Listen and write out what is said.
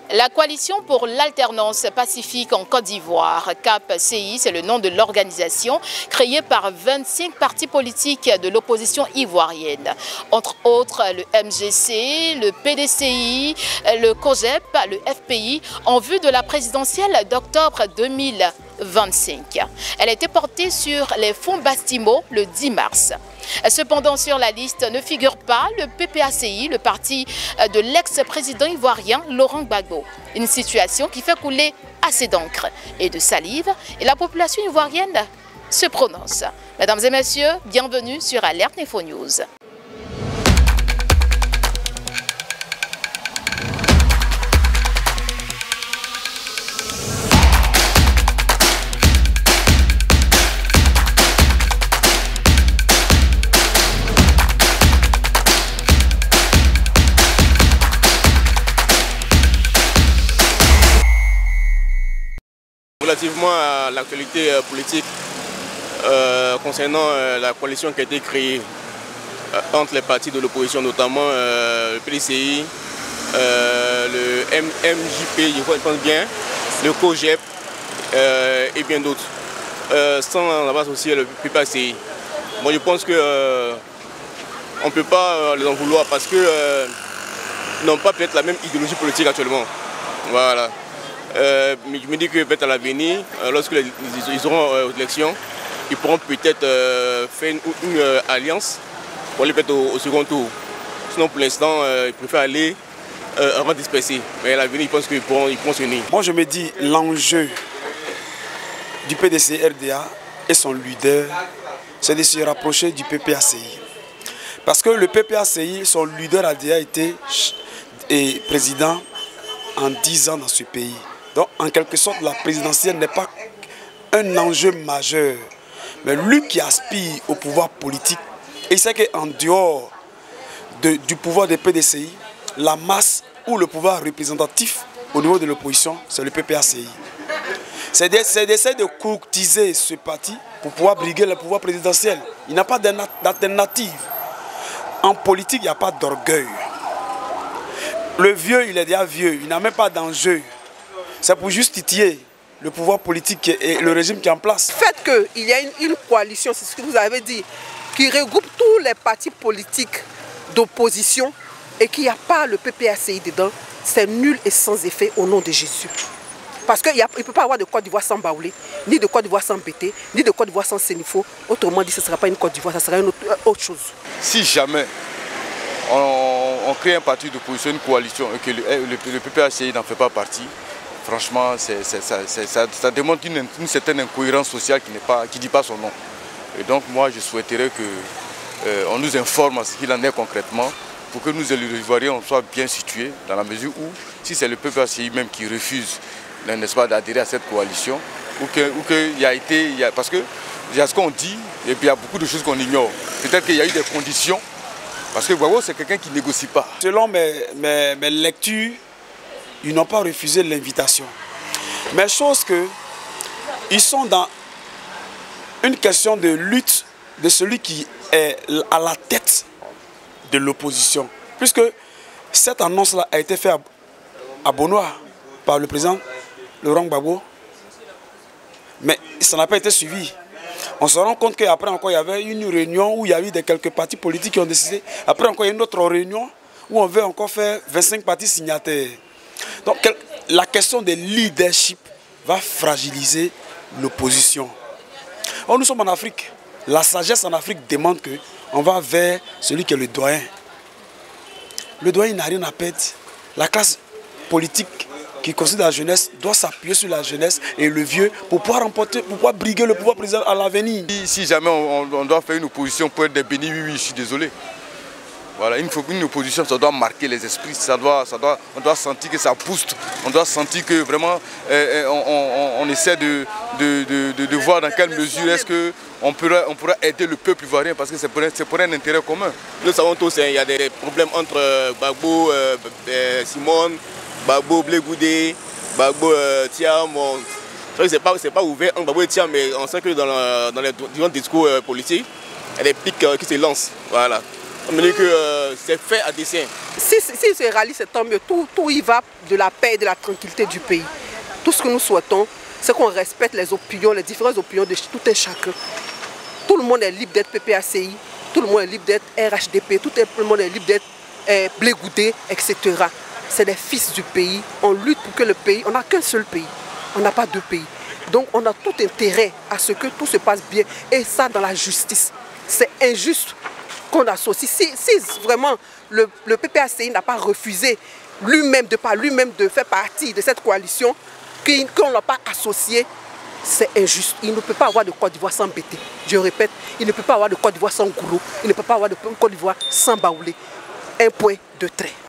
La coalition pour l'alternance pacifique en Côte d'Ivoire, CAP-CI, c'est le nom de l'organisation créée par 25 partis politiques de l'opposition ivoirienne. Entre autres, le MGC, le PDCI, le COGEP, le FPI, en vue de la présidentielle d'octobre 2025. Elle a été portée sur les fonds Bastimo le 10 mars. Cependant, sur la liste ne figure pas le PPACI, le parti de l'ex-président ivoirien Laurent Gbagbo. Une situation qui fait couler assez d'encre et de salive et la population ivoirienne se prononce. Mesdames et messieurs, bienvenue sur Alerte Info News. Relativement à l'actualité politique concernant la coalition qui a été créée entre les partis de l'opposition, notamment le PDCI, le MJP, je pense bien, le COGEP et bien d'autres, sans la base aussi le PPACI. Bon, je pense qu'on ne peut pas les en vouloir parce qu'ils n'ont pas peut-être la même idéologie politique actuellement. Voilà. Mais je me dis que peut-être à l'avenir, lorsqu'ils auront l'élection, ils pourront peut-être faire une alliance pour aller peut-être au second tour. Sinon pour l'instant, ils préfèrent aller avant de disperser. Mais à l'avenir, ils pensent qu'ils pourront s'unir. Moi je me dis l'enjeu du PDC-RDA et son leader, c'est de se rapprocher du PPACI. Parce que le PPACI, son leader a déjà été président en 10 ans dans ce pays. Donc, en quelque sorte, la présidentielle n'est pas un enjeu majeur. Mais lui qui aspire au pouvoir politique, et il sait qu'en dehors du pouvoir des PDCI, la masse ou le pouvoir représentatif au niveau de l'opposition, c'est le PPACI. C'est d'essayer de courtiser ce parti pour pouvoir briguer le pouvoir présidentiel. Il n'a pas d'alternative. En politique, il n'y a pas d'orgueil. Le vieux, il est déjà vieux, il n'a même pas d'enjeu. C'est pour juste titiller le pouvoir politique et le régime qui est en place. Le fait qu'il y a une coalition, c'est ce que vous avez dit, qui regroupe tous les partis politiques d'opposition et qu'il n'y a pas le PPACI dedans, c'est nul et sans effet au nom de Jésus. Parce qu'il ne peut pas avoir de Côte d'Ivoire sans Baoulé, ni de Côte d'Ivoire sans Bété, ni de Côte d'Ivoire sans Sénifo. Autrement dit, ce ne sera pas une Côte d'Ivoire, ce sera une autre chose. Si jamais on crée un parti d'opposition, une coalition, et que le PPACI n'en fait pas partie, franchement, ça démontre une certaine incohérence sociale qui ne dit pas son nom. Et donc moi, je souhaiterais qu'on nous informe ce qu'il en est concrètement, pour que nous, les Ivoiriens, on soit bien situés, dans la mesure où, si c'est le PPACI même qui refuse, n'est-ce pas, d'adhérer à cette coalition, parce qu'il y a ce qu'on dit, et puis il y a beaucoup de choses qu'on ignore. Peut-être qu'il y a eu des conditions. Parce que Gbagbo, c'est quelqu'un qui ne négocie pas. Selon mes lectures, ils n'ont pas refusé l'invitation. Mais chose que, ils sont dans une question de lutte de celui qui est à la tête de l'opposition. Puisque cette annonce-là a été faite à Bonoa par le président Laurent Gbagbo. Mais ça n'a pas été suivi. On se rend compte qu'après encore il y avait une réunion où il y a eu quelques partis politiques qui ont décidé. Après encore il y a une autre réunion où on veut encore faire 25 partis signataires. Donc la question de leadership va fragiliser l'opposition. Or nous sommes en Afrique. La sagesse en Afrique demande qu'on va vers celui qui est le doyen. Le doyen n'a rien à perdre. La classe politique qui considère la jeunesse doit s'appuyer sur la jeunesse et le vieux pour pouvoir remporter, pour pouvoir briguer le pouvoir président à l'avenir. Si jamais on doit faire une opposition pour être des bénis, oui, je suis désolé. Voilà, une opposition, ça doit marquer les esprits, on doit sentir que ça booste, on doit sentir que vraiment on essaie de voir dans quelle mesure est-ce qu'on pourra aider le peuple ivoirien parce que c'est pour un intérêt commun. Nous savons tous qu'il y a des problèmes entre Gbagbo, Simone, Gbagbo, Blé Goudé, Gbagbo, Thiam. C'est pas ouvert entre Gbagbo et Thiam, mais on sait que dans les différents discours politiques, il y a des pics qui se lancent. Voilà. Ça veut dire que c'est fait à dessein. Si se rallie, c'est tant mieux. Tout y va de la paix et de la tranquillité du pays. Tout ce que nous souhaitons, c'est qu'on respecte les opinions, les différentes opinions de tout un chacun. Tout le monde est libre d'être PPACI, tout le monde est libre d'être RHDP, tout le monde est libre d'être Blé Goudé, etc. C'est les fils du pays. On lutte pour que le pays, on n'a qu'un seul pays, on n'a pas deux pays. Donc on a tout intérêt à ce que tout se passe bien. Et ça dans la justice. C'est injuste qu'on associe. Si vraiment le PPACI n'a pas refusé lui-même de faire partie de cette coalition, qu'on ne l'a pas associé, c'est injuste. Il ne peut pas avoir de Côte d'Ivoire sans Bété. Je répète, il ne peut pas avoir de Côte d'Ivoire sans Gourou. Il ne peut pas avoir de Côte d'Ivoire sans Baoulé. Un point de trait.